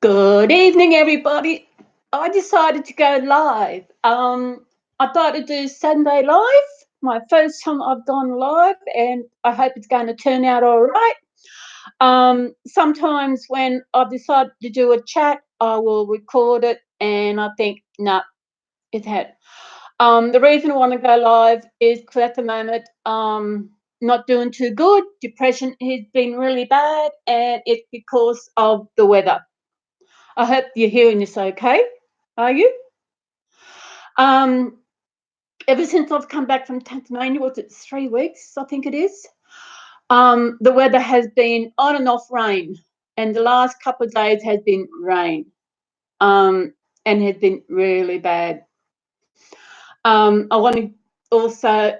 Good evening, everybody. I decided to go live. I thought I'd do Sunday live, my first time I've gone live, and I hope it's going to turn out all right. Sometimes when I've decided to do a chat, I will record it, and I think, no, it had. The reason I want to go live is because at the moment, not doing too good. Depression has been really bad, and it's because of the weather. I hope you're hearing this okay. Are you? Um, Ever since I've come back from Tasmania, was it 3 weeks? I think it is. The weather has been on and off rain, and the last couple of days has been rain, and has been really bad. I want to also.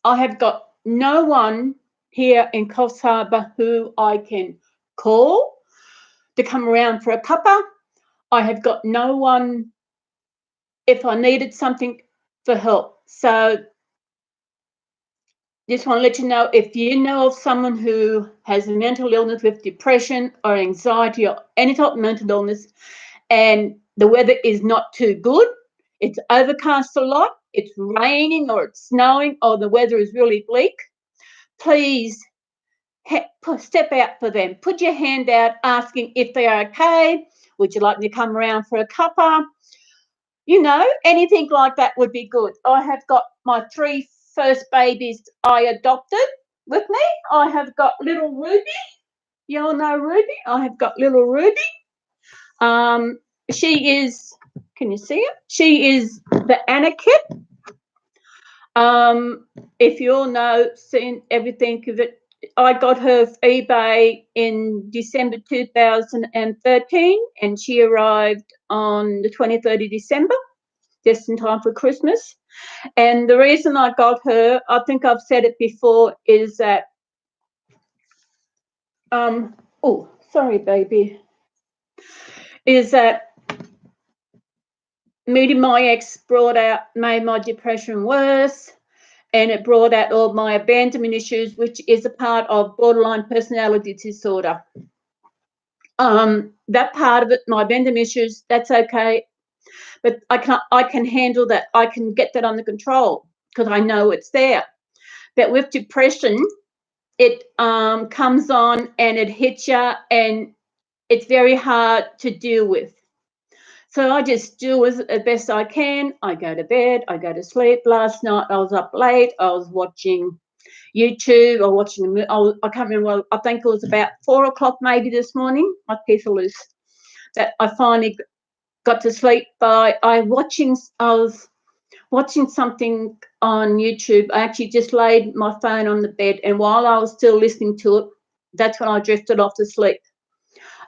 I have got no one here in Coffs Harbour who I can call to come around for a cuppa. I have got no one if I needed something for help. So just want to let you know, if you know of someone who has a mental illness with depression or anxiety or any type of mental illness, and the weather is not too good, it's overcast a lot, it's raining or it's snowing or the weather is really bleak, please step out for them. Put your hand out asking if they are okay. Would you like me to come around for a cuppa? You know, anything like that would be good. I have got my 3 first babies I adopted with me. I have got little Ruby. You all know Ruby? I have got little Ruby. She is, can you see it? She is the Anna kit. If you all know, seen everything of it, I got her off eBay in December 2013, and she arrived on the 23rd of December, just in time for Christmas. And the reason I got her, I think I've said it before, is that, oh, sorry, baby, is that meeting my ex made my depression worse, and it brought out all my abandonment issues, which is a part of borderline personality disorder. That part of it, my abandonment issues, that's okay, but I can handle that. I can get that under control because I know it's there. But with depression, it comes on and it hits you, and it's very hard to deal with. So I just do as best I can. I go to bed, I go to sleep. Last night I was up late. I was watching YouTube or watching I can't remember. I think it was about 4 o'clock maybe this morning. My teeth are loose. That I finally got to sleep by. I was watching something on YouTube. I actually just laid my phone on the bed, and while I was still listening to it, that's when I drifted off to sleep.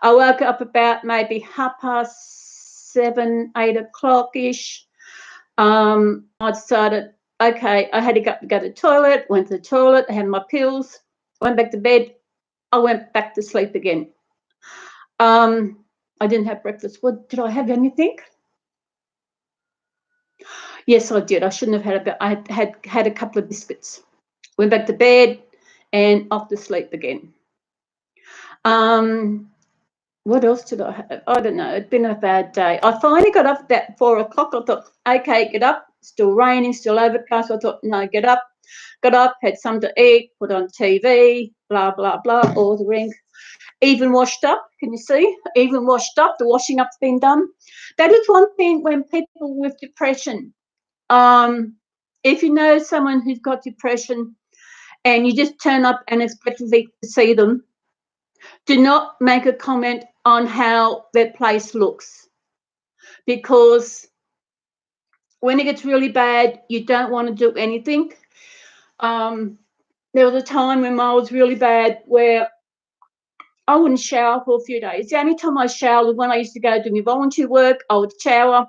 I woke up about maybe 7:30, 8 o'clock-ish. I decided, okay, I had to go to the toilet, went to the toilet, had my pills, went back to bed. I went back to sleep again. I didn't have breakfast. Did I have anything? Yes, I did. I shouldn't have had I had a couple of biscuits. Went back to bed and off to sleep again. What else did I have? I don't know. It'd been a bad day. I finally got up at 4 o'clock. I thought, okay, get up. Still raining, still overcast. I thought, no, get up. Got up, had something to eat, put on TV, blah, blah, blah, ordering. Even washed up. Can you see? Even washed up. The washing up's been done. That is one thing when people with depression, if you know someone who's got depression and you just turn up and expect to see them, do not make a comment on how their place looks, because when it gets really bad, you don't want to do anything. There was a time when I was really bad where I wouldn't shower for a few days. The only time I showered was when I used to go do my volunteer work. I would shower.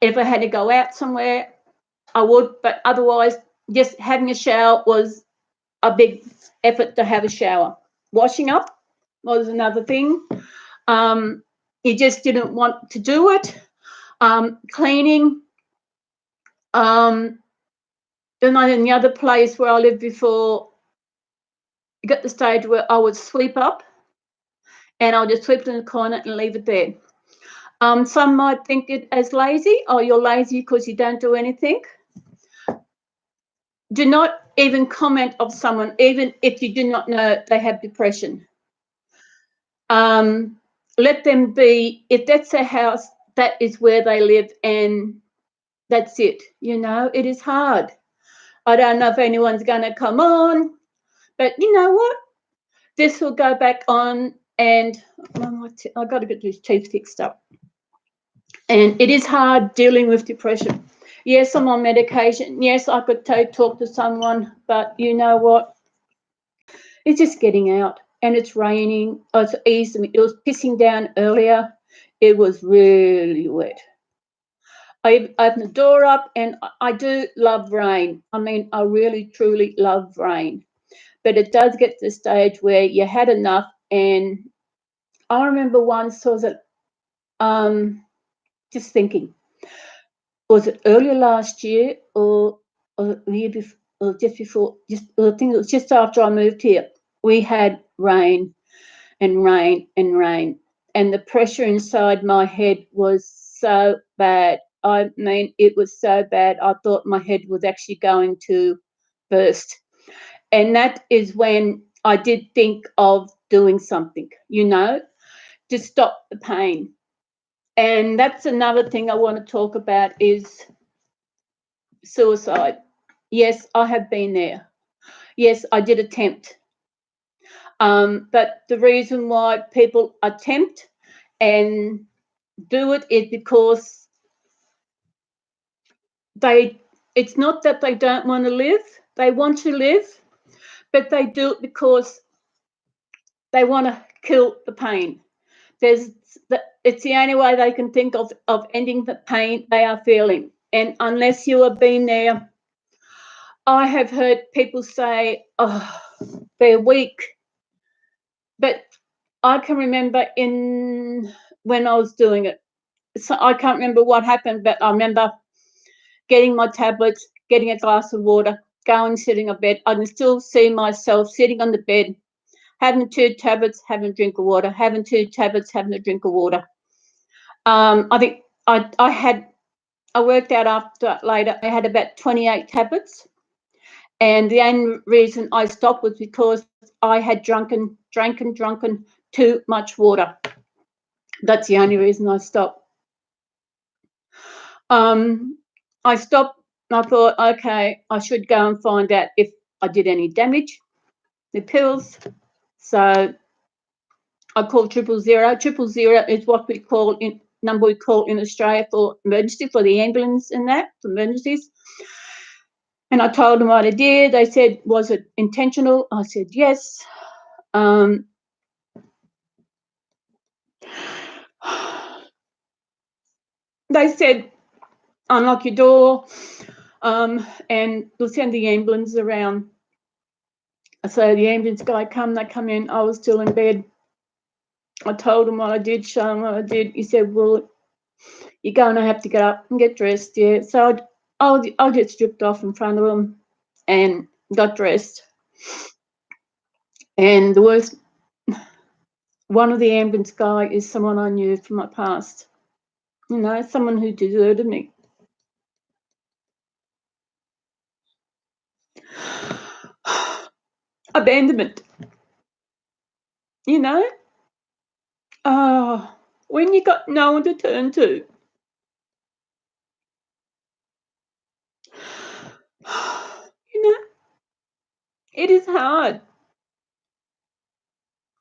If I had to go out somewhere, I would, but otherwise, just having a shower was a big effort to have a shower. Washing up was another thing. You just didn't want to do it. Cleaning. Then in the other place where I lived before, you got the stage where I would sweep up and I'll just sweep it in the corner and leave it there. Some might think it as lazy. Oh, you're lazy because you don't do anything. Do not even comment of someone, even if you do not know they have depression. Let them be. If that's their house, that is where they live, and that's it. You know, it is hard. I don't know if anyone's going to come on, but you know what? This will go back on, and I've got to get these teeth fixed up. And it is hard dealing with depression. Yes, I'm on medication. Yes, I could talk to someone, but you know what? It's just getting out, and it's raining. Oh, it's easy. It was pissing down earlier. It was really wet. I opened the door up, and I do love rain. I mean, I really, truly love rain. But it does get to the stage where you had enough. And I remember once, was it, just thinking, was it earlier last year or the year before, or just before, I think it was just after I moved here. We had rain and rain and rain. And the pressure inside my head was so bad. I mean, it was so bad. I thought my head was actually going to burst. And that is when I did think of doing something, you know, to stop the pain. And that's another thing I want to talk about is suicide. Yes, I have been there. Yes, I did attempt. But the reason why people attempt and do it is because it's not that they don't want to live. They want to live, but they do it because they want to kill the pain. It's the only way they can think of ending the pain they are feeling. And unless you have been there, I have heard people say, oh, they're weak. But I can remember when I was doing it. So I can't remember what happened, but I remember getting my tablets, getting a glass of water, going, sitting on bed. I can still see myself sitting on the bed, having 2 tablets, having a drink of water, having 2 tablets, having a drink of water. I think I worked out after later, I had about 28 tablets. And the only reason I stopped was because I had drank too much water. That's the only reason I stopped. I stopped and I thought, okay, I should go and find out if I did any damage, the pills. So I called 000. 000 is what we call number we call in Australia for emergency, for the ambulance and that, for emergencies. And I told them what I did. They said, was it intentional? I said, yes. They said, unlock your door, and we'll send the ambulance around. So the ambulance guy they come in. I was still in bed. I told him what I did, show him what I did. He said, well, you're going to have to get up and get dressed, yeah. So I just stripped off in front of him and got dressed. And the worst, one of the ambulance guy is someone I knew from my past. You know, someone who deserted me. Abandonment. You know? Oh, when you got no one to turn to. You know, it is hard.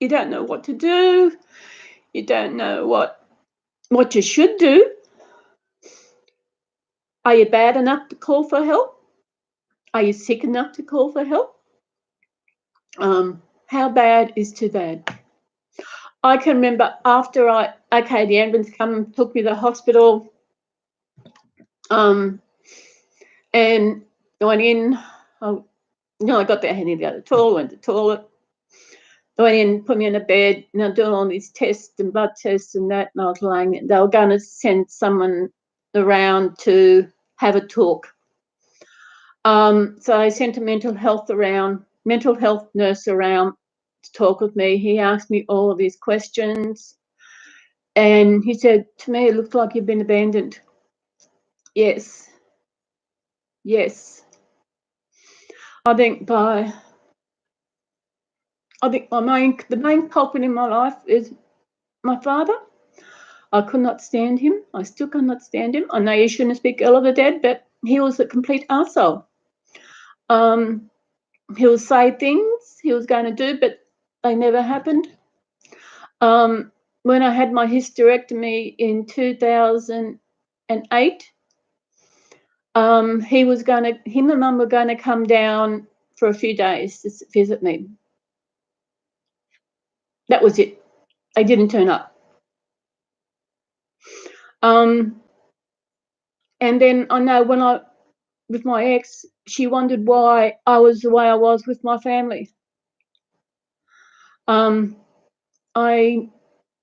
You don't know what to do. You don't know what you should do. Are you bad enough to call for help? Are you sick enough to call for help? How bad is too bad? I can remember after the ambulance come and took me to the hospital, and I went in. I got there, heading to the toilet, went to the toilet. They went in, put me in a bed, and they're doing all these tests and blood tests and that, and I was lying there. They were going to send someone around to have a talk. So I sent a mental health nurse around to talk with me. He asked me all of these questions, and he said to me, "It looks like you've been abandoned." Yes. Yes. I think the main culprit in my life is my father. I could not stand him. I still cannot stand him. I know you shouldn't speak ill of the dead, but he was a complete arsehole. He will say things he was going to do, but they never happened. When I had my hysterectomy in 2008, him and Mum were going to come down for a few days to visit me. That was it. They didn't turn up. And then I know with my ex, she wondered why I was the way I was with my family. I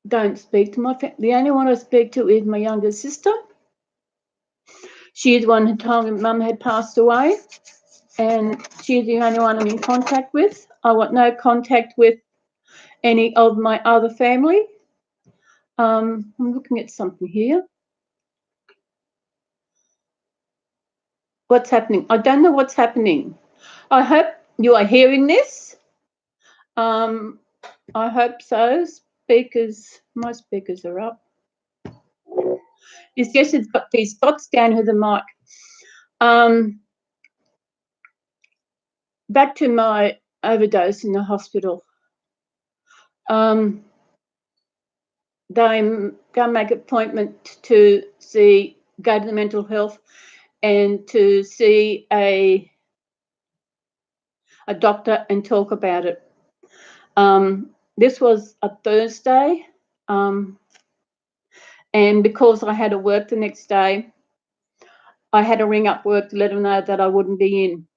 don't speak to my family. The only one I speak to is my younger sister. She's the one who told me Mum had passed away, and she's the only one I'm in contact with. I want no contact with any of my other family. I'm looking at something here. What's happening? I don't know what's happening. I hope you are hearing this. I hope so. My speakers are up. It's just it's got these dots down with the mic. Back to my overdose in the hospital. They go make an appointment to go to the mental health and to see a doctor and talk about it. This was a Thursday, and because I had to work the next day, I had to ring up work to let them know that I wouldn't be in.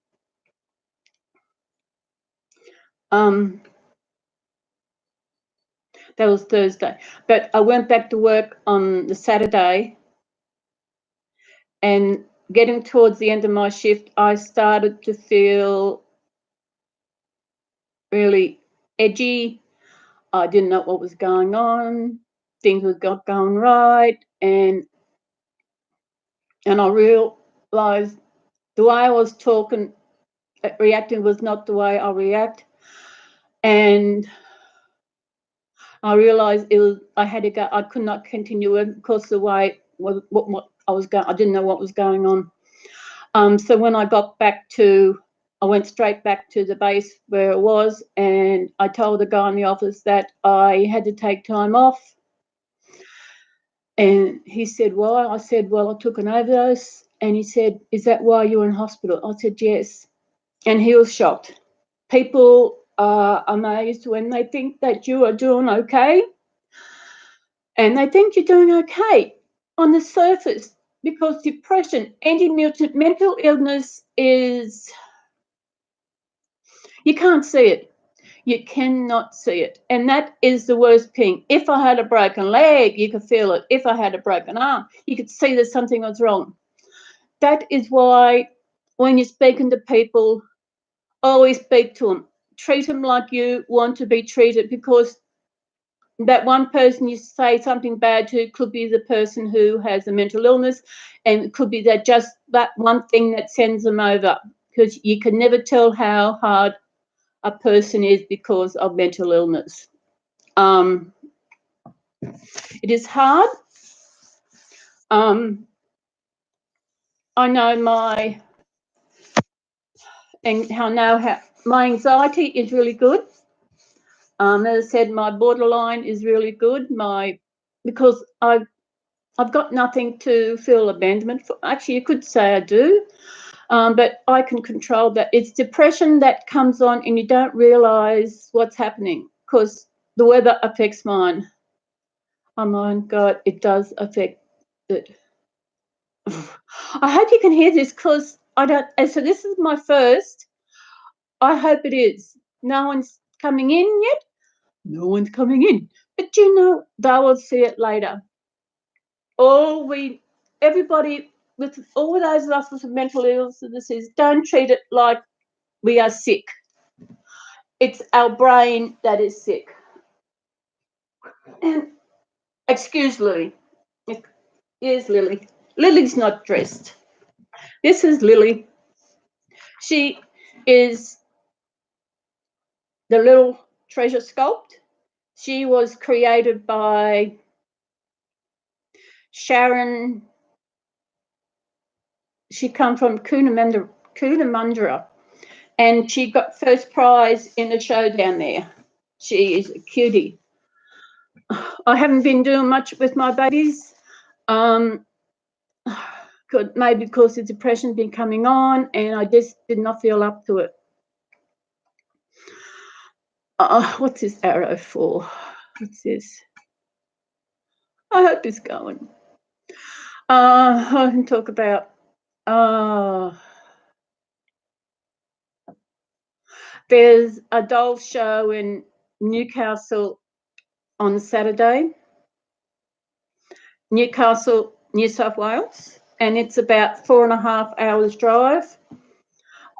That was Thursday. But I went back to work on the Saturday, and getting towards the end of my shift, I started to feel really edgy. I didn't know what was going on. Things were not going right, and I realised the way I was reacting was not the way I react, and I realised I had to go. I could not continue it because the way what I was going, I didn't know what was going on. So when I got back I went straight back to the base where it was, and I told the guy in the office that I had to take time off. And he said, "Why?" I said, "Well, I took an overdose." And he said, "Is that why you were in hospital?" I said, "Yes." And he was shocked. People are amazed when they think that you are doing okay. And they think you're doing okay on the surface, because depression, any mental illness is, you can't see it. You cannot see it. And that is the worst thing. If I had a broken leg, you could feel it. If I had a broken arm, you could see that something was wrong. That is why when you're speaking to people, always speak to them. Treat them like you want to be treated, because that one person you say something bad to could be the person who has a mental illness, and it could be just that one thing that sends them over, because you can never tell how hard a person is because of mental illness. It is hard. I know my anxiety is really good. As I said, my borderline is really good. Because I've got nothing to feel abandonment for. Actually, you could say I do, but I can control that. It's depression that comes on and you don't realise what's happening, because the weather affects mine. Oh my God, it does affect it. I hope you can hear this, because I don't. So this is my first. I hope it is. No one's coming in yet. No one's coming in, but they will see it later. Everybody with all those of us with mental illnesses, don't treat it like we are sick. it's our brain that is sick. And excuse Lily. Here's Lily. Lily's not dressed. This is Lily. She is the little treasure sculpt. She was created by Sharon. She come from Coonamunra, and she got first prize in a show down there. She is a cutie. I haven't been doing much with my babies. Maybe because the depression been coming on, and I just did not feel up to it. What's this arrow for? What's this? I hope it's going. I can talk about. There's a doll show in Newcastle on Saturday. Newcastle, New South Wales, and it's about 4.5 hours drive.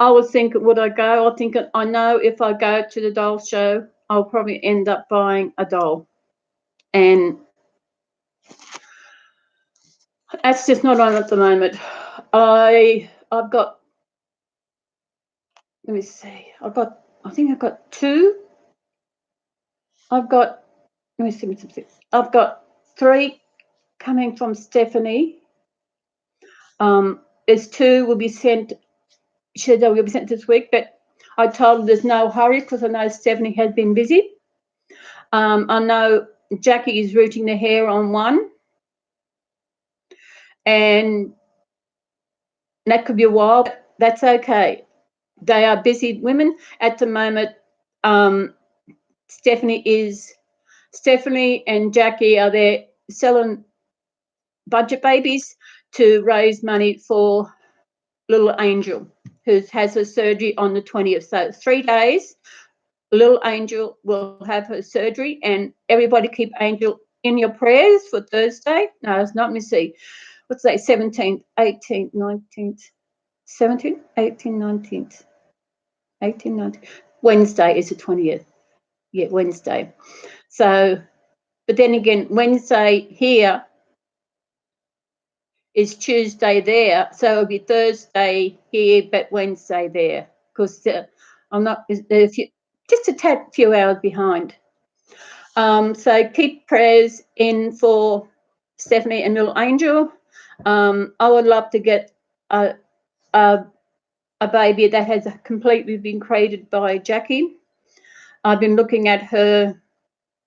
I was thinking, would I go? I think I know if I go to the doll show, I'll probably end up buying a doll, and that's just not on at the moment. I've got. Let me see. I think I've got two. Let me see something. I've got 3 coming from Stephanie. There's 2 will be sent. They will be sent this week, but I told her there's no hurry because I know Stephanie has been busy. I know Jackie is rooting the hair on one, and that could be a while, but that's okay. They are busy women at the moment. Stephanie and Jackie are there selling budget babies to raise money for little Angel, who has her surgery on the 20th. So 3 days, little Angel will have her surgery, and everybody keep Angel in your prayers for Thursday. No, it's not. Let me see. What's that? 17th, 18th, 19th, 17th, 18th, 19th. Wednesday is the 20th. Yeah, Wednesday. So, but then again, Wednesday here is Tuesday there, so it'll be Thursday here, but Wednesday there, because I'm not just a tad few hours behind. So keep prayers in for Stephanie and little Angel. I would love to get a baby that has completely been created by Jackie. I've been looking at her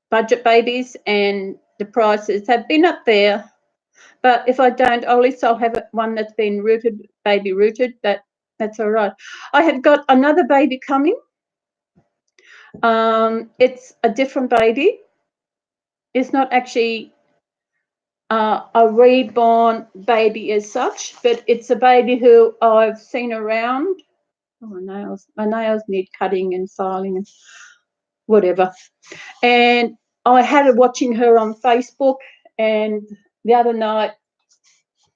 budget babies, and the prices have been up there. But if I don't, at least I'll have one that's been baby rooted, but that's all right. I have got another baby coming. It's a different baby. It's not actually a reborn baby as such, but it's a baby who I've seen around. Oh, my nails need cutting and filing and whatever. And I had her watching her on Facebook, and the other night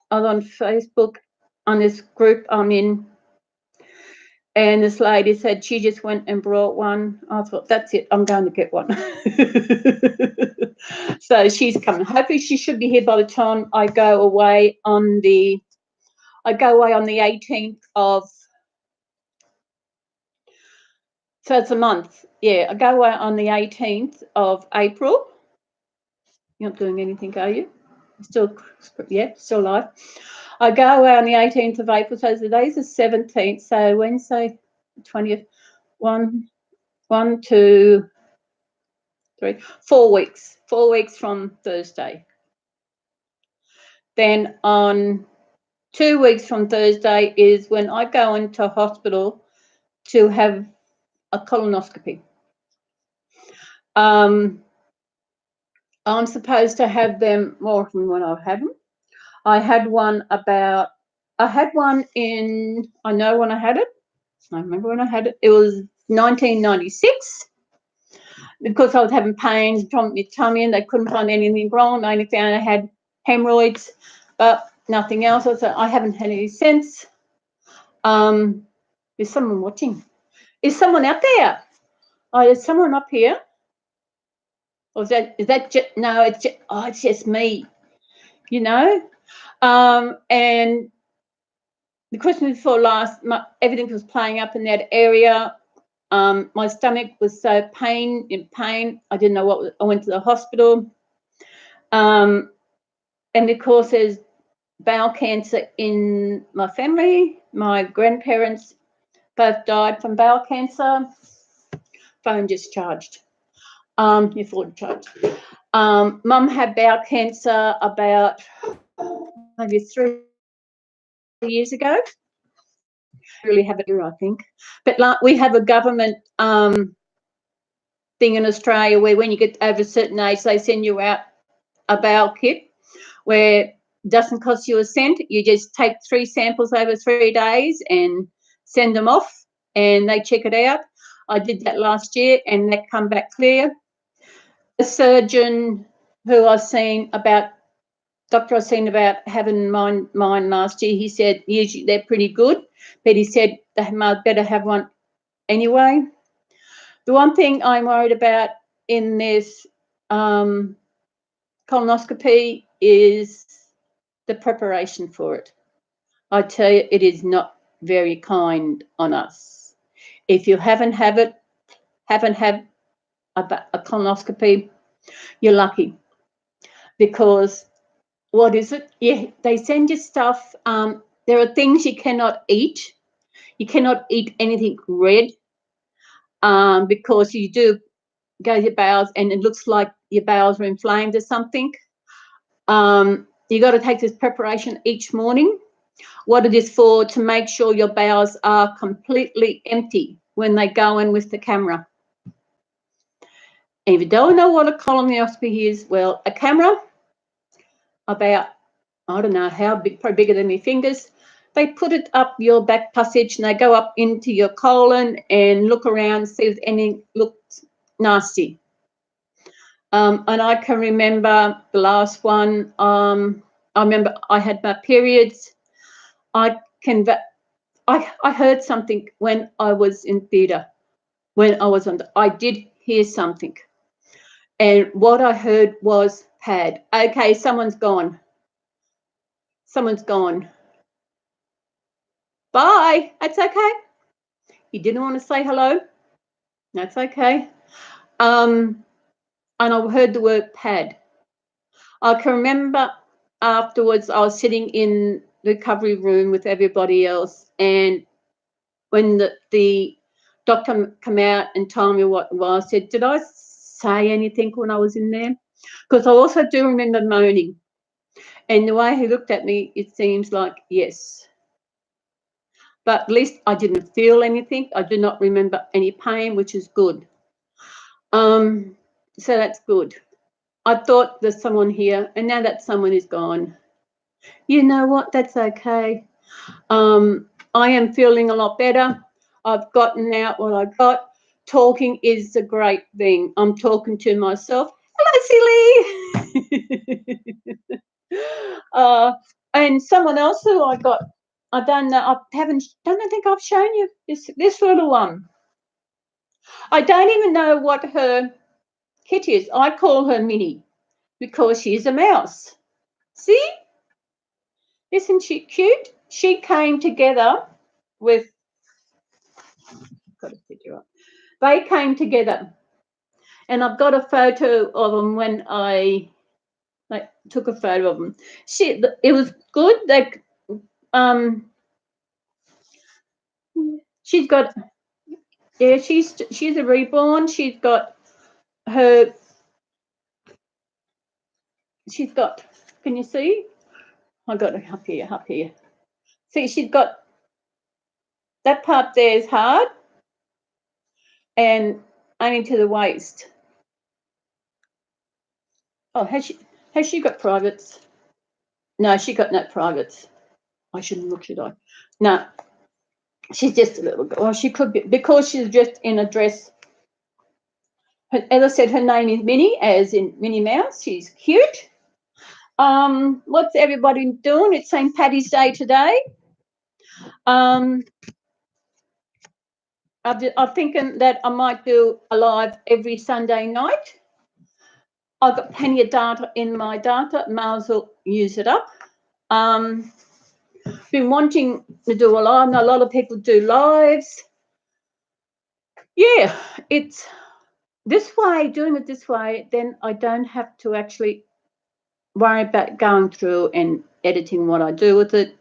I was on Facebook on this group I'm in, and this lady said she just went and brought one. I thought, that's it, I'm going to get one. So she's coming. Hopefully she should be here by the time I go away on the 18th of, so it's a month. Yeah, I go away on the 18th of April. You're not doing anything, are you? Still alive. I go away on the 18th of April, so today's the 17th, so Wednesday, 20th, 1, 2, 3, 4 weeks. 4 weeks from Thursday. Then on 2 weeks from Thursday is when I go into hospital to have a colonoscopy. I'm supposed to have them more often when I have them. I had one in, I know when I had it. I remember when I had it. It was 1996. Because I was having pains from my tummy and they couldn't find anything wrong. They only found I had hemorrhoids, but nothing else. I haven't had any since. Is someone watching? Is someone out there? Oh, there's someone up here. Or is that just, no, it's just me, you know. And the Christmas before last, everything was playing up in that area. My stomach was so in pain. I didn't know what. I went to the hospital. And because there's bowel cancer in my family, my grandparents both died from bowel cancer. Phone just charged. Your phone charged. Mum had bowel cancer about maybe 3 years ago. Really have it here, I think. But like, we have a government thing in Australia where when you get over a certain age, they send you out a bowel kit where it doesn't cost you a cent. You just take 3 samples over 3 days and send them off, and they check it out. I did that last year, and that come back clear. The surgeon who I've seen about, doctor I've seen about having mine last year, he said usually they're pretty good, but he said they might better have one anyway. The one thing I'm worried about in this colonoscopy is the preparation for it. I tell you, it is not very kind on us. If you haven't had a colonoscopy, you're lucky, because what is it? Yeah, they send you stuff. There are things you cannot eat. You cannot eat anything red because you do go to your bowels and it looks like your bowels are inflamed or something. You got to take this preparation each morning. What it is for, to make sure your bowels are completely empty when they go in with the camera. And if you don't know what a colonoscopy is, well, a camera about, I don't know how big, probably bigger than my fingers, they put it up your back passage and they go up into your colon and look around, see if anything looks nasty. And I can remember the last one, I remember I had my periods. I heard something when I was in theatre, I did hear something. And what I heard was pad. Okay, someone's gone. Bye. That's okay. You didn't want to say hello? That's okay. And I heard the word pad. I can remember afterwards I was sitting in the recovery room with everybody else, and when the doctor came out and told me what it was, I said, did I say anything when I was in there? Because I also do remember moaning. And the way he looked at me, it seems like yes. But at least I didn't feel anything. I do not remember any pain, which is good. So that's good. I thought there's someone here, and now that someone is gone. You know what? That's okay. I am feeling a lot better. I've gotten out what I got. Talking is a great thing. I'm talking to myself. Hello, silly. And someone else who I got, I don't know, don't think I've shown you this little one. I don't even know what her kit is. I call her Minnie because she's a mouse. See? Isn't she cute? She came together with, got to pick you up. They came together, and I've got a photo of them when I took a photo of them. It was good. She's got, yeah, she's a reborn. She's got, can you see? I got it up here. See, she's got, that part there is hard and only to the waist. Oh, has she got privates? No, she got no privates. I shouldn't look, should I? No, she's just a little girl. Well, she could be, because she's just in a dress. As I said, her name is Minnie, as in Minnie Mouse. She's cute. What's everybody doing? It's St. Paddy's Day today. I'm thinking that I might do a live every Sunday night. I've got plenty of data in my data. Might as well use it up. Been wanting to do a live. A lot of people do lives. Yeah, it's this way, doing it this way, then I don't have to actually worry about going through and editing what I do with it.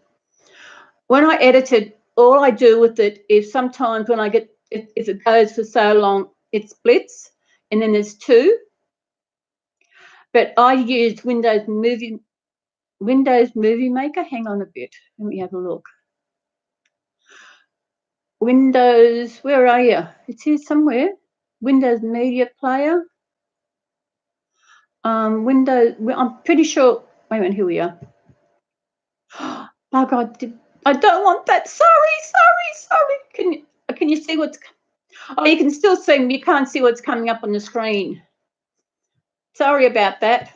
When I edit it, all I do with it is sometimes when I get, if it goes for so long, it splits, and then there's two. But I used Windows Movie Maker. Hang on a bit. Let me have a look. Windows, where are you? It's here somewhere. Windows Media Player. Windows, I'm pretty sure. Wait a minute, here we are. Oh God, I don't want that. Sorry. Can you see what's? Oh, you can still see me. You can't see what's coming up on the screen. Sorry about that.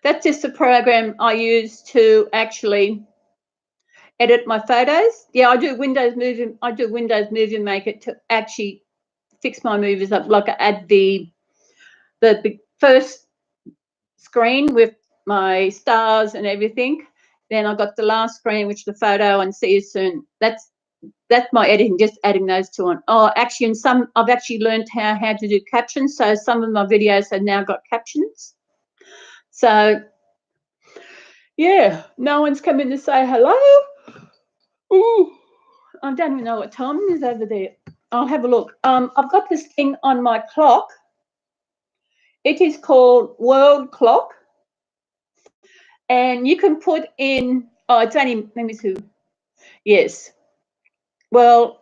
That's just the program I use to actually edit my photos. Yeah, I do Windows Movie Maker to actually fix my movies up. Like I add the first screen with my stars and everything. Then I got the last screen, which is the photo, and see you soon. That's my editing, just adding those two on. Oh, actually, in some I've actually learned how to do captions. So some of my videos have now got captions. So yeah, no one's come in to say hello. Ooh, I don't even know what time it is over there. I'll have a look. I've got this thing on my clock. It is called World Clock. And you can put in, it's only, let me see. Yes. Well,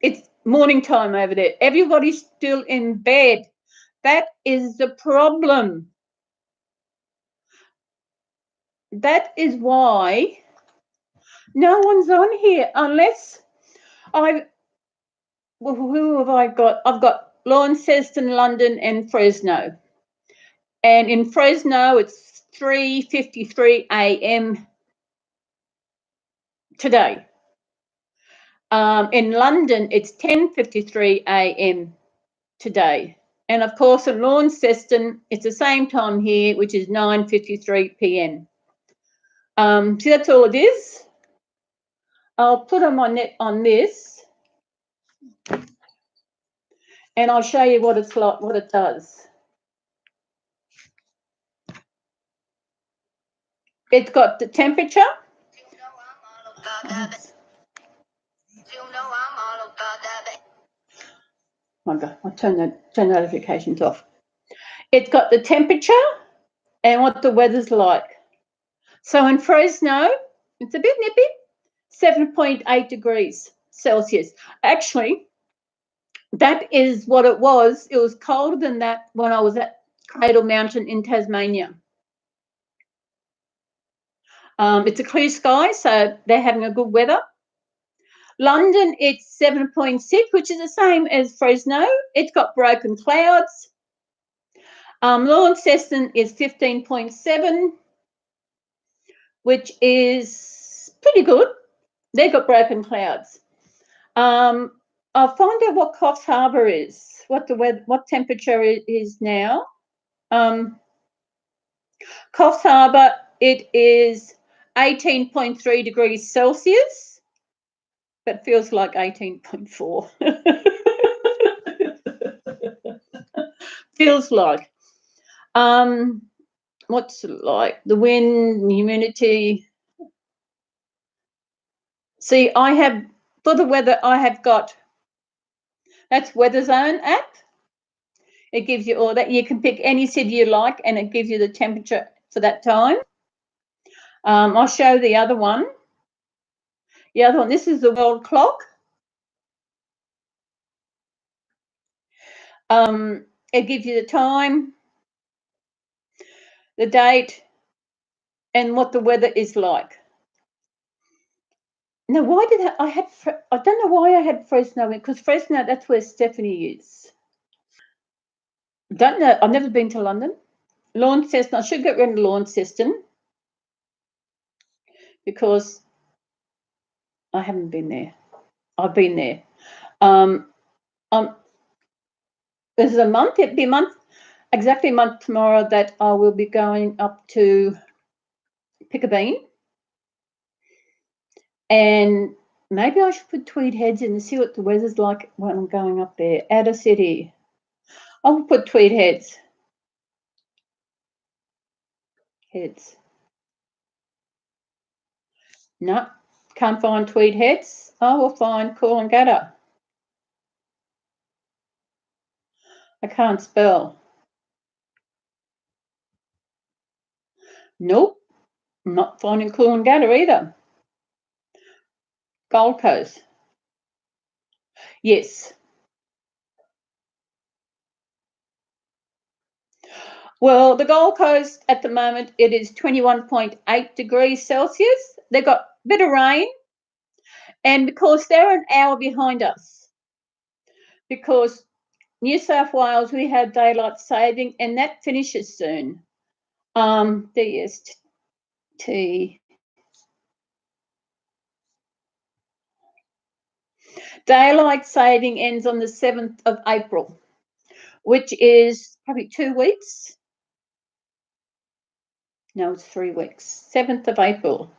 it's morning time over there. Everybody's still in bed. That is the problem. That is why no one's on here unless who have I got? I've got Launceston, London, and Fresno. And in Fresno, it's 3:53 a.m. today. In London, it's 10:53 a.m. today. And of course, in Launceston, it's the same time here, which is 9:53 p.m. So that's all it is. I'll put on my net on this, and I'll show you what it's like, what it does. It's got the temperature. Okay, I'll turn the notifications off. It's got the temperature and what the weather's like. So in Fresno, it's a bit nippy, 7.8 degrees Celsius. Actually, that is what it was. It was colder than that when I was at Cradle Mountain in Tasmania. It's a clear sky, so they're having a good weather. London, it's 7.6, which is the same as Fresno. It's got broken clouds. Launceston is 15.7, which is pretty good. They've got broken clouds. I'll find out what Coffs Harbour is, what the weather, what temperature it is now. Coffs Harbour, it is 18.3 degrees Celsius. That feels like 18.4. Feels like. What's it like? The wind, humidity. See, I have, for the weather, I have got, that's Weather Zone app. It gives you all that. You can pick any city you like, and it gives you the temperature for that time. I'll show the other one. The other one, this is the world clock. It gives you the time, the date, and what the weather is like. Now, why did I don't know why I had Fresno, because Fresno, that's where Stephanie is. Don't know. I've never been to London. Launceston, I should get rid of Launceston because I haven't been there. I've been there. Um, this is a month. It'll be a month, exactly a month tomorrow, that I will be going up to pick a bean, and maybe I should put tweed heads in and see what the weather's like when I'm going up there. Adelaide City. I will put tweed heads. Heads. No, can't find tweed heads. I will find Coolangatta. I can't spell. Nope, not finding Coolangatta either. Gold Coast. Yes. Well, the Gold Coast at the moment, it is 21.8 degrees Celsius. They've got a bit of rain, and because they're an hour behind us, because New South Wales, we have daylight saving, and that finishes soon. DST. Daylight saving ends on the 7th of April, which is probably 2 weeks. No, it's 3 weeks. 7th of April.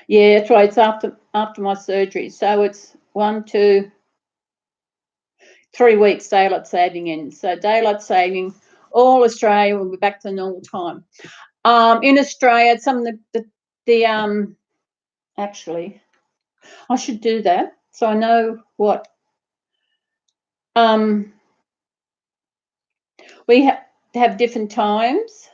Yeah, that's right. It's after my surgery. So it's 1, 2, 3 weeks daylight saving ends. So daylight saving, all Australia will be back to normal time. In Australia, some of the actually, I should do that so I know what we have different times.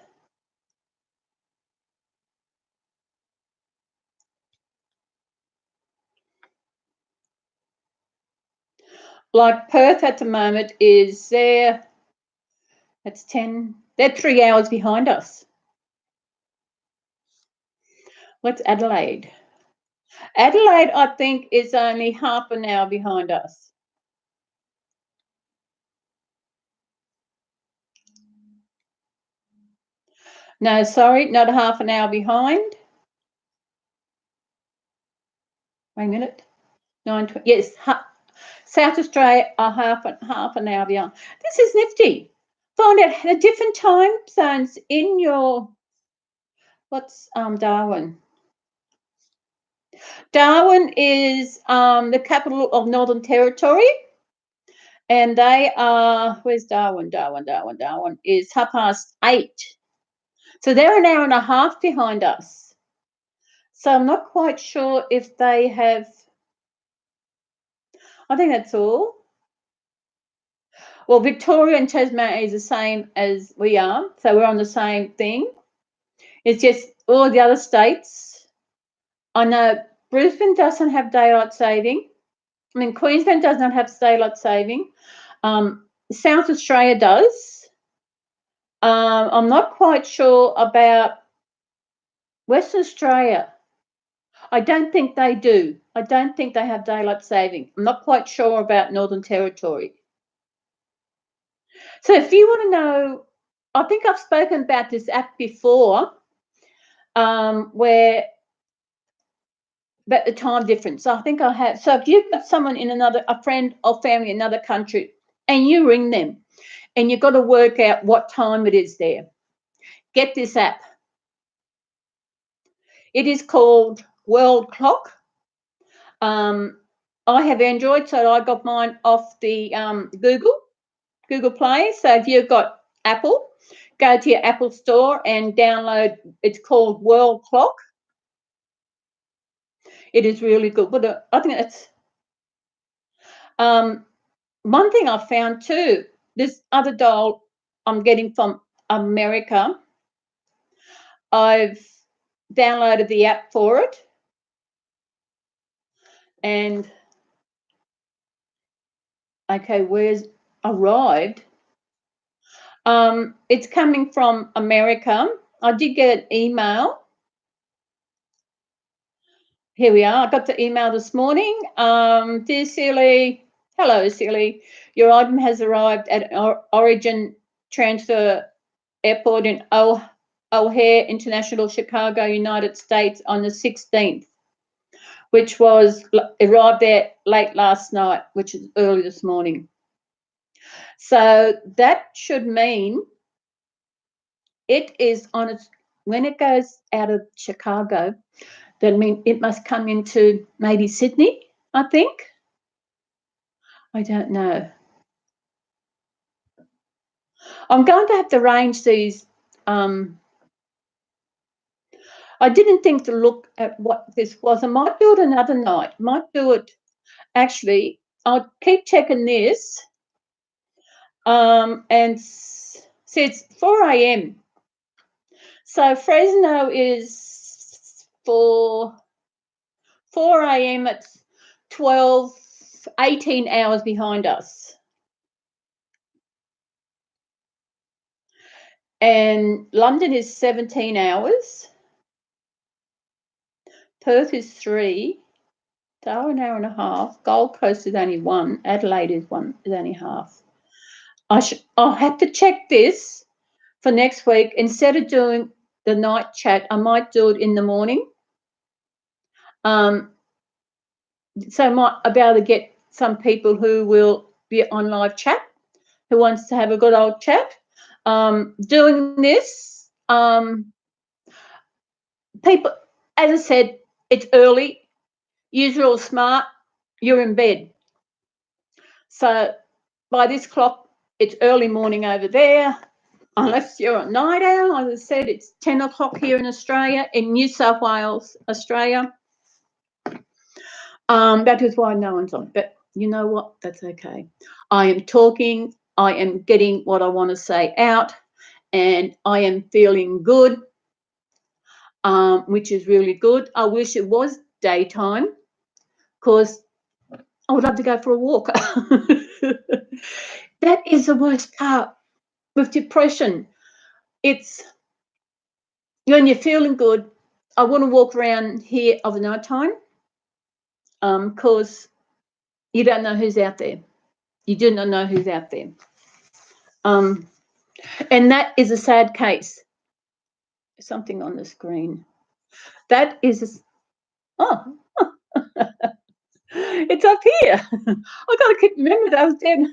Like Perth at the moment is there. That's 10. They're 3 hours behind us. What's Adelaide? Adelaide, I think, is only half an hour behind us. No, sorry, not half an hour behind. Wait a minute. 9:20. Yes, South Australia are half an hour behind. This is nifty. Find out the different time zones in your. What's Darwin? Darwin is the capital of Northern Territory, and they are. Where's Darwin? Darwin is 8:30. So they're an hour and a half behind us. So I'm not quite sure if they have. I think that's all. Well, Victoria and Tasmania is the same as we are, so we're on the same thing. It's just all the other states. I know Brisbane doesn't have daylight saving. I mean, Queensland does not have daylight saving. South Australia does. I'm not quite sure about Western Australia. I don't think they do. I don't think they have daylight saving. I'm not quite sure about Northern Territory. So if you want to know, I think I've spoken about this app before, where about the time difference. I think I have. So if you've got someone in a friend or family in another country, and you ring them, and you've got to work out what time it is there, get this app. It is called World Clock. I have Android, so I got mine off the Google Play. So if you've got Apple, go to your Apple store and download. It's called World Clock. It is really good. But I think it's one thing I found too. This other doll I'm getting from America. I've downloaded the app for it, and okay, where's arrived? It's coming from America. I did get an email. Here we are. I got the email this morning. Dear Silly, hello Silly. Your item has arrived at Origin Transfer Airport in O'Hare International, Chicago, United States on the 16th, which was arrived there late last night, which is early this morning. So that should mean it is on its, when it goes out of Chicago, that means it must come into maybe Sydney, I think. I don't know. I'm going to have to arrange these. I didn't think to look at what this was. I might do it another night. Might do it. Actually, I'll keep checking this. And see, it's 4 a.m. So Fresno is for 4 a.m. It's 18 hours behind us. And London is 17 hours. Perth is 3. Darwin, an hour and a half. Gold Coast is only 1. Adelaide is only half. I'll have to check this for next week. Instead of doing the night chat, I might do it in the morning. So I might be able to get some people who will be on live chat, who wants to have a good old chat. Doing this, people, as I said, it's early. You're all smart. You're in bed. So by this clock, it's early morning over there. Unless you're a night owl, as I said, it's 10 o'clock here in Australia, in New South Wales, Australia. That is why no one's on. But you know what? That's okay. I am talking. I am getting what I want to say out, and I am feeling good, which is really good. I wish it was daytime, because I would love to go for a walk. That is the worst part with depression. It's when you're feeling good. I want to walk around here of the night time, because you don't know who's out there. You do not know who's out there. And that is a sad case. Something on the screen. That is, it's up here. I got to keep remembering that I was dead.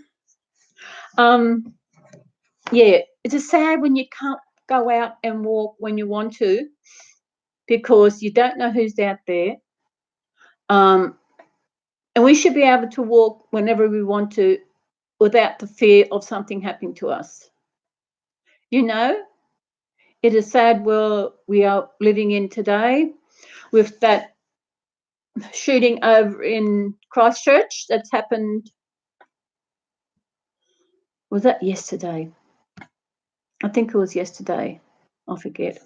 Yeah, it's sad when you can't go out and walk when you want to, because you don't know who's out there. And we should be able to walk whenever we want to without the fear of something happening to us. You know, it is a sad world we are living in today, with that shooting over in Christchurch that's happened. Was that yesterday? I think it was yesterday. I forget.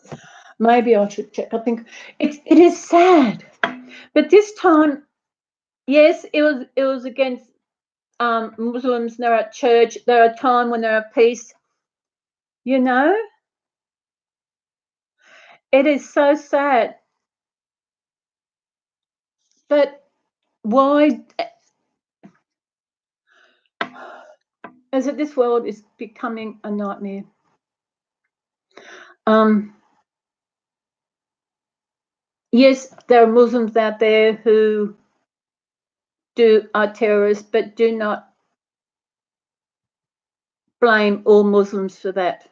Maybe I should check. I think it is sad, but this time, yes, it was against Muslims. They're at church. They're a time when they're at peace. You know, it is so sad. But why? Is it this world is becoming a nightmare? Yes, there are Muslims out there who are terrorists, but do not blame all Muslims for that.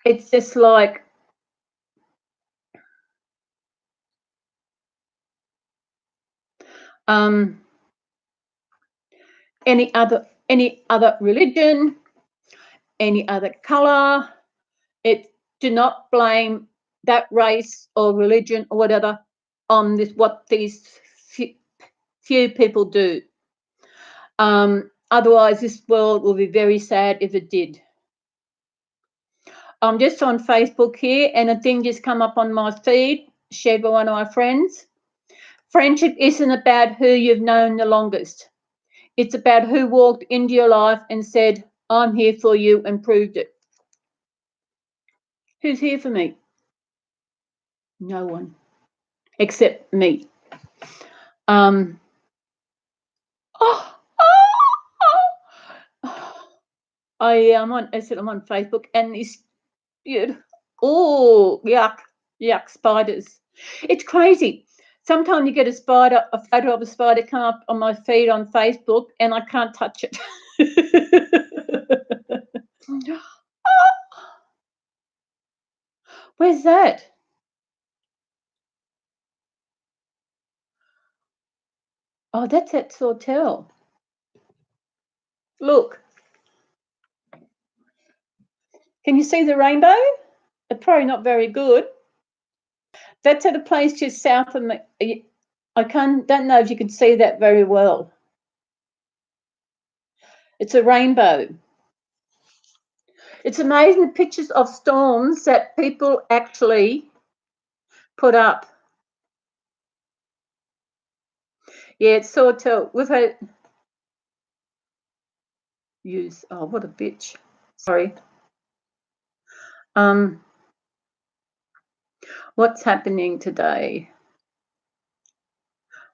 It's just like any other religion, any other colour. It do not blame that race or religion or whatever on this, what these few people do. Otherwise, this world will be very sad if it did. I'm just on Facebook here, and a thing just come up on my feed, shared by one of my friends. Friendship isn't about who you've known the longest. It's about who walked into your life and said, I'm here for you, and proved it. Who's here for me? No one, except me. I'm on Facebook, and you. Oh, yuck, yuck, spiders. It's crazy. Sometimes you get a photo of a spider come up on my feed on Facebook, and I can't touch it. Where's that? Oh, that's at Sawtell. Look, can you see the rainbow? It's probably not very good. That's at a place just south of me. I don't know if you can see that very well. It's a rainbow. It's amazing the pictures of storms that people actually put up. Yeah, it's Sawtell. We've had use. Oh, what a bitch. Sorry. What's happening today?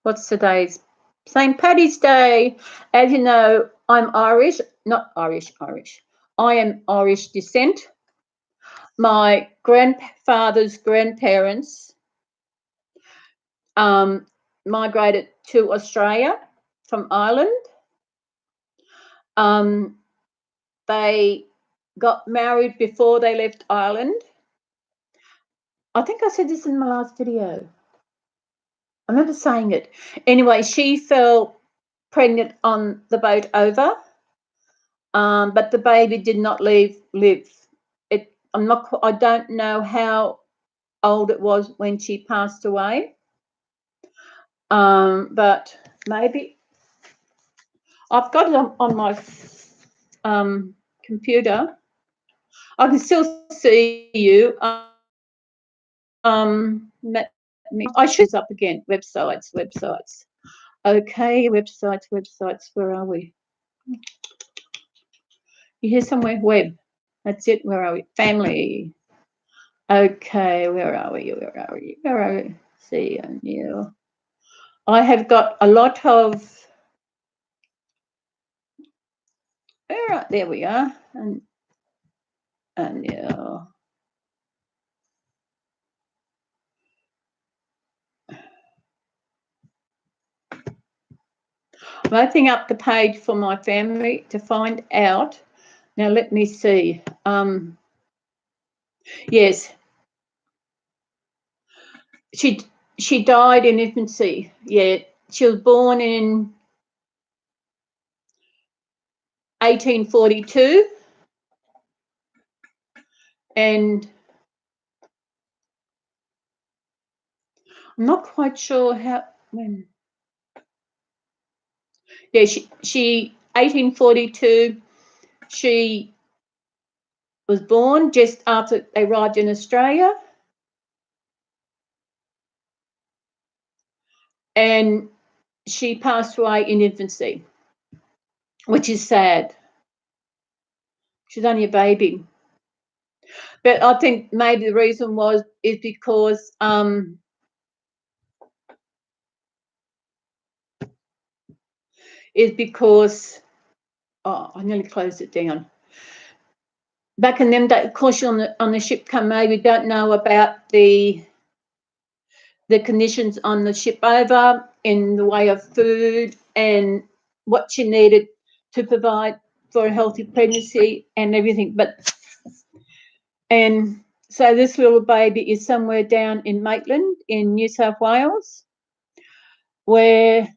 What's today's St. Paddy's Day? As you know, I'm Irish, not Irish. I am Irish descent. My grandfather's grandparents migrated to Australia from Ireland. They got married before they left Ireland. I think I said this in my last video. I remember saying it. Anyway, she fell pregnant on the boat over, but the baby did not live. I don't know how old it was when she passed away, but maybe I've got it on my computer. I can still see you. I should up again. Websites. Okay, websites. Where are we? You hear somewhere? Web. That's it. Where are we? Family. Okay, where are we? See, O'Neill. I have got a lot of. There we are. And O'Neill. I'm opening up the page for my family to find out. Now let me see. Yes, she died in infancy. Yeah, she was born in 1842, and I'm not quite sure when. Yeah, she 1842. She was born just after they arrived in Australia, and she passed away in infancy, which is sad. She's only a baby, but I think maybe the reason is because I nearly closed it down. Back in them days, of course, you're on the ship come over, you don't know about the conditions on the ship over in the way of food and what she needed to provide for a healthy pregnancy and everything. And so this little baby is somewhere down in Maitland in New South Wales, where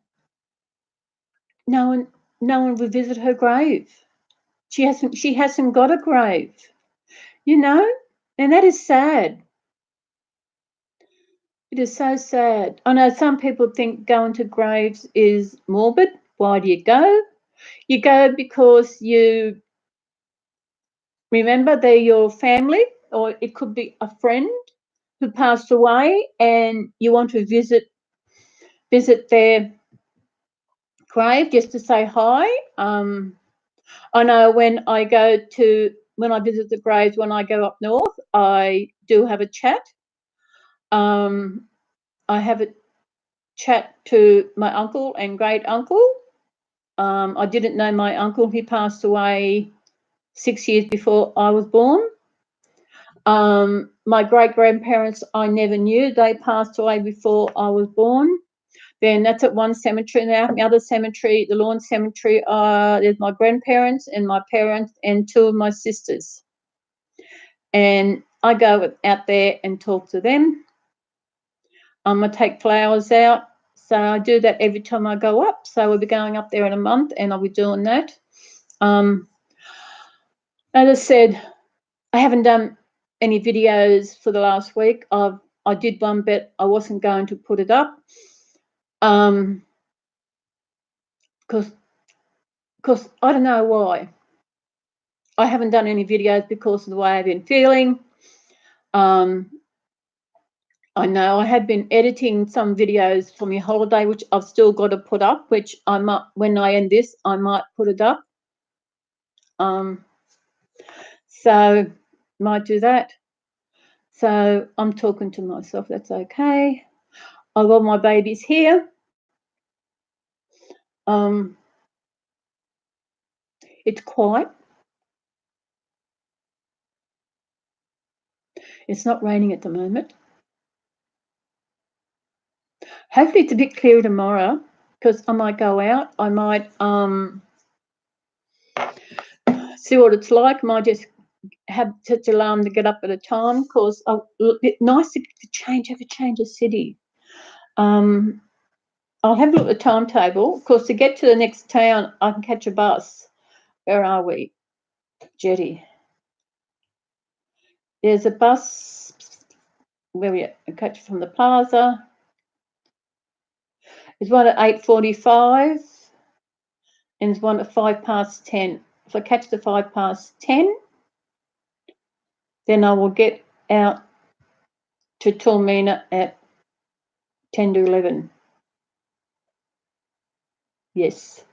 no one will visit her grave. She hasn't got a grave, and that is sad. It is so sad. I know some people think going to graves is morbid. Why do you go? You go because you remember they're your family, or it could be a friend who passed away, and you want to visit their grave just to say hi. I know when I visit the graves when I go up north, I do have a chat. I have a chat to my uncle and great uncle. I didn't know my uncle. He passed away 6 years before I was born. My great-grandparents I never knew. They passed away before I was born. Then that's at one cemetery now. The other cemetery, the Lawn Cemetery, there's my grandparents and my parents and two of my sisters. And I go out there and talk to them. I take flowers out. So I do that every time I go up. So we'll be going up there in a month and I'll be doing that. As I said, I haven't done any videos for the last week. I did one, but I wasn't going to put it up. Because I don't know why. I haven't done any videos because of the way I've been feeling. I know I have been editing some videos for my holiday, which I've still got to put up, which I might, when I end this, I might put it up. So might do that. So I'm talking to myself, that's okay. I've got my babies here. It's quiet. It's not raining at the moment. Hopefully it's a bit clearer tomorrow because I might go out. I might see what it's like. I might just have such alarm to get up at a time because it's nice to have a change of city. I'll have a look at the timetable because to get to the next town, I can catch a bus. Where are we? Jetty. There's a bus where we catch from the plaza. There's one at 8:45 and there's one at 10:05. If I catch the 10:05, then I will get out to Tormina at 10:50. Yes.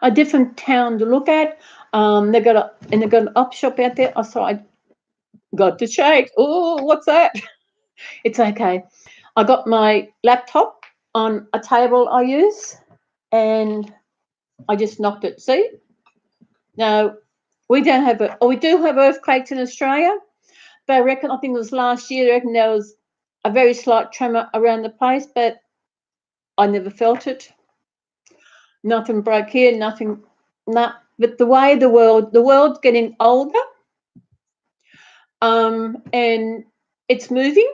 A different town to look at. They've got an op shop out there. I got to shake. Oh, what's that? It's okay. I got my laptop on a table I use and I just knocked it. See? Now, we do have earthquakes in Australia, but I think it was last year, I reckon there was a very slight tremor around the place, but I never felt it. Nothing broke here, nothing. But the way the world's getting older, and it's moving,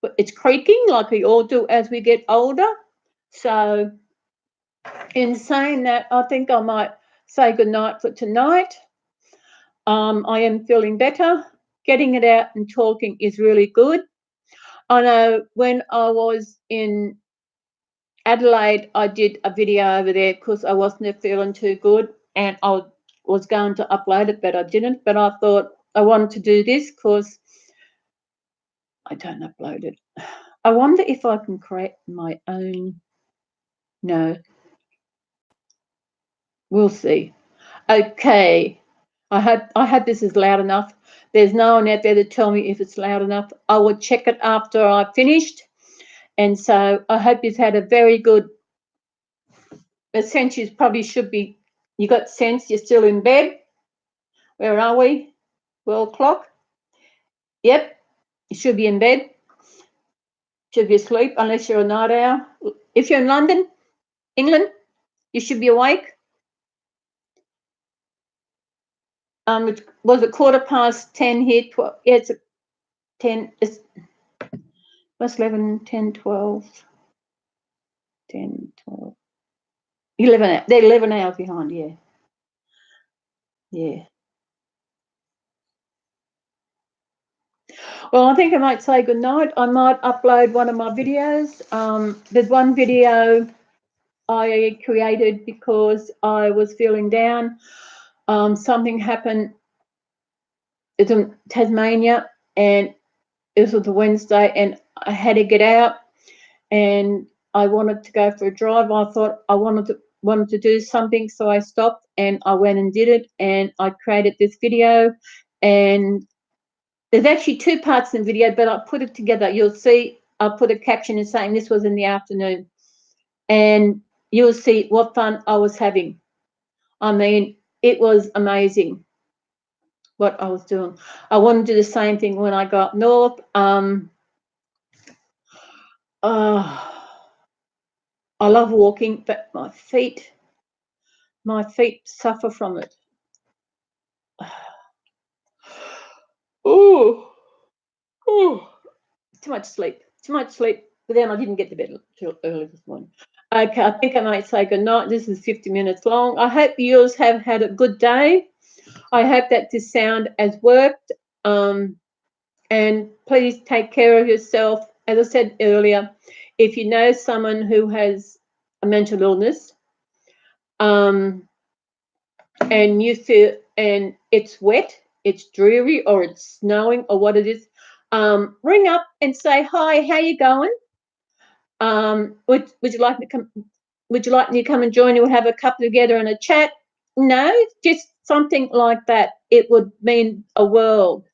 but it's creaking like we all do as we get older. So, in saying that, I think I might say goodnight for tonight. I am feeling better. Getting it out and talking is really good. I know when I was in Adelaide, I did a video over there because I wasn't feeling too good and I was going to upload it, but I didn't. But I thought I wanted to do this because I don't upload it. I wonder if I can create my own. No. We'll see. Okay. I hope this is loud enough. There's no one out there to tell me if it's loud enough. I will check it after I finished. And so I hope you've had a very good sense. You probably should be. You got sense. You're still in bed. Where are we? World clock. Yep. You should be in bed. Should be asleep unless you're a night owl. If you're in London, England, you should be awake. It was a 10:15 here. 12, yeah, it's 10. It's 11, 10, 12, 10, 12, 11. They're 11 hours behind. Yeah. Yeah. Well, I think I might say goodnight. I might upload one of my videos. There's one video I created because I was feeling down. Something happened in Tasmania and it was a Wednesday and I had to get out and I wanted to go for a drive. I thought I wanted to do something, so I stopped and I went and did it and I created this video. And there's actually two parts in the video, but I put it together. You'll see I put a caption in saying this was in the afternoon and you'll see what fun I was having. I mean, it was amazing. what I was doing. I want to do the same thing when I go up north. I love walking, but my feet suffer from it. Oh, too much sleep. But then I didn't get to bed till early this morning. Okay, I think I might say good night. This is 50 minutes long. I hope yours have had a good day. I hope that this sound has worked. And please take care of yourself. As I said earlier, if you know someone who has a mental illness, and you feel, and it's wet, it's dreary, or it's snowing, or what it is, ring up and say, hi, how you going? Would you like me to come? Would you like me to come and join you and have a cup together and a chat? No, just something like that. It would mean a world.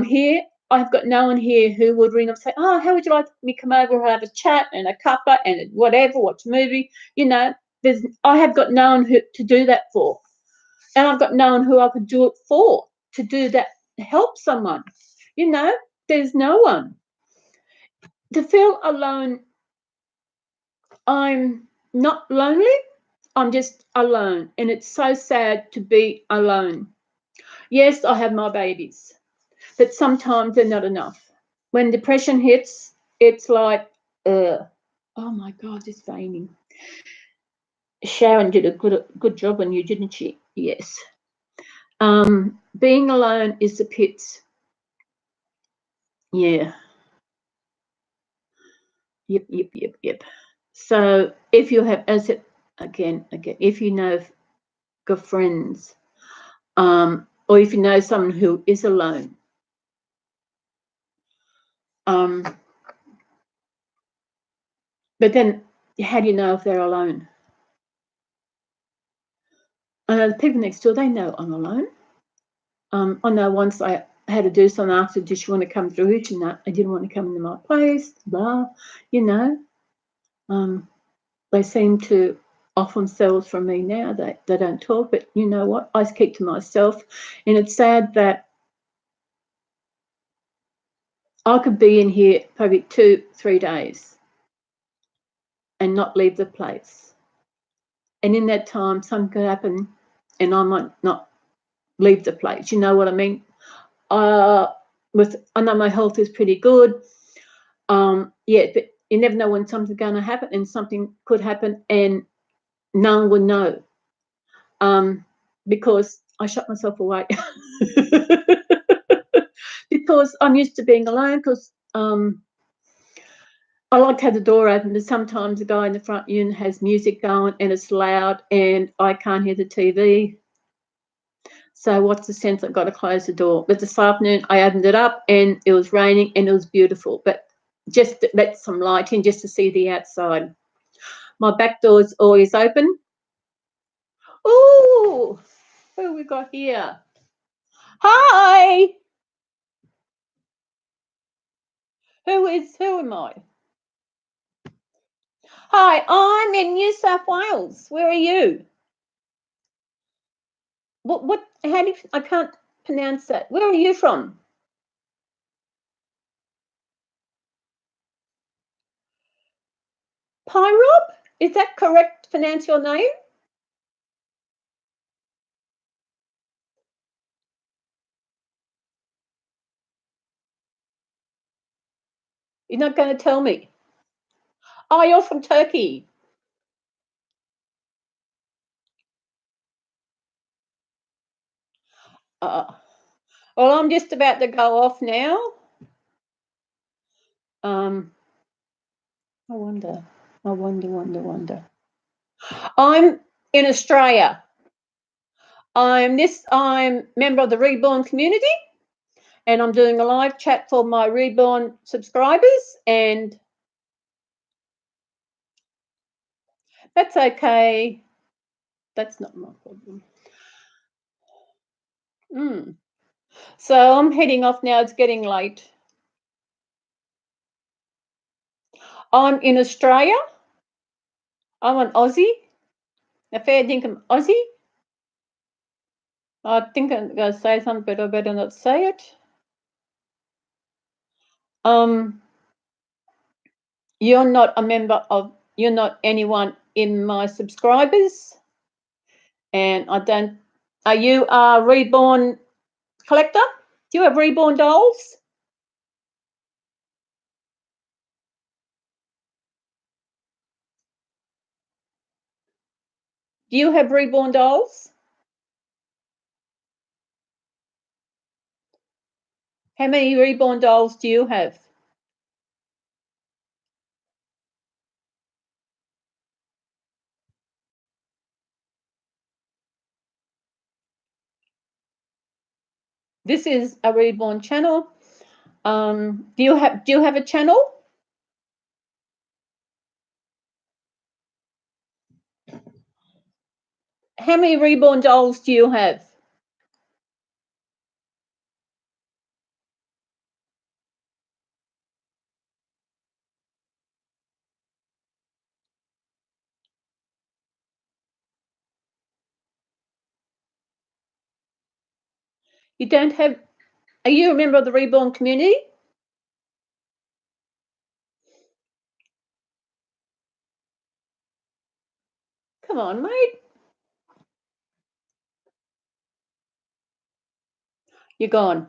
Here, I've got no one here who would ring up and say, oh, how would you like me to come over and have a chat and a cuppa and whatever, watch a movie? You know, I have got no one to do that for. And I've got no one who I could do it for, to do that, help someone. You know, there's no one. To feel alone, I'm not lonely, I'm just alone. And it's so sad to be alone. Yes, I have my babies, but sometimes they're not enough. When depression hits, it's like, oh my God, it's raining. Sharon did a good job on you, didn't she? Yes. Being alone is the pits. Yeah. Yep. So if you have, as it again, if you know good friends, or if you know someone who is alone, but then how do you know if they're alone? The people next door, they know I'm alone. I know once I had to do something after, did she want to come through? She I didn't want to come into my place, blah, you know. They seem to off themselves from me now. They don't talk, but you know what? I keep to myself. And it's sad that I could be in here probably 2-3 days and not leave the place. And in that time, something could happen and I might not leave the place. You know what I mean? I know my health is pretty good. Yeah, but you never know when something's going to happen, and something could happen and no one would know. Because I shut myself away. Because I'm used to being alone, because I like to have the door open, but sometimes the guy in the front unit has music going and it's loud and I can't hear the TV. So what's the sense? I've got to close the door. But this afternoon I opened it up and it was raining and it was beautiful, but just to let some light in just to see the outside. My back door is always open. Ooh, who have we got here? Hi. Who am I? Hi, I'm in New South Wales. Where are you? What, how do you, I can't pronounce that. Where are you from? Pyrob? Is that correct to pronounce your name? You're not going to tell me. Oh, you're from Turkey. Well, I'm just about to go off now. I wonder. I'm in Australia. I'm member of the Reborn community, and I'm doing a live chat for my Reborn subscribers, and that's okay. That's not my problem. So I'm heading off now. It's getting late. I'm in Australia. I'm an Aussie, a fair dinkum Aussie. I think I'm going to say something, but I better not say it. You're not a member of, you're not anyone in my subscribers, and I don't. Are you a reborn collector? Do you have reborn dolls? Do you have reborn dolls? How many reborn dolls do you have? This is a reborn channel. Do you have a channel? How many reborn dolls do you have? You don't have. Are you a member of the reborn community? Come on, mate. You're gone.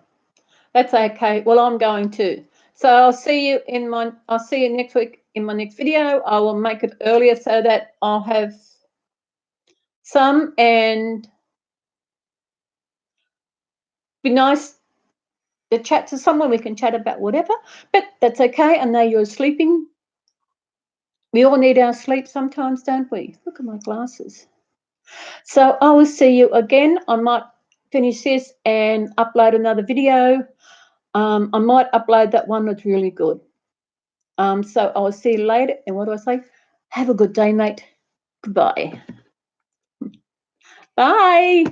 That's okay. Well, I'm going to. So I'll see you next week in my next video. I will make it earlier so that I'll have some, and be nice to chat to someone. We can chat about whatever, but that's okay. I know you're sleeping. We all need our sleep sometimes, don't we? Look at my glasses. So I will see you again. I might finish this and upload another video. I might upload that one that's really good. So I will see you later. And what do I say? Have a good day, mate. Goodbye. Bye.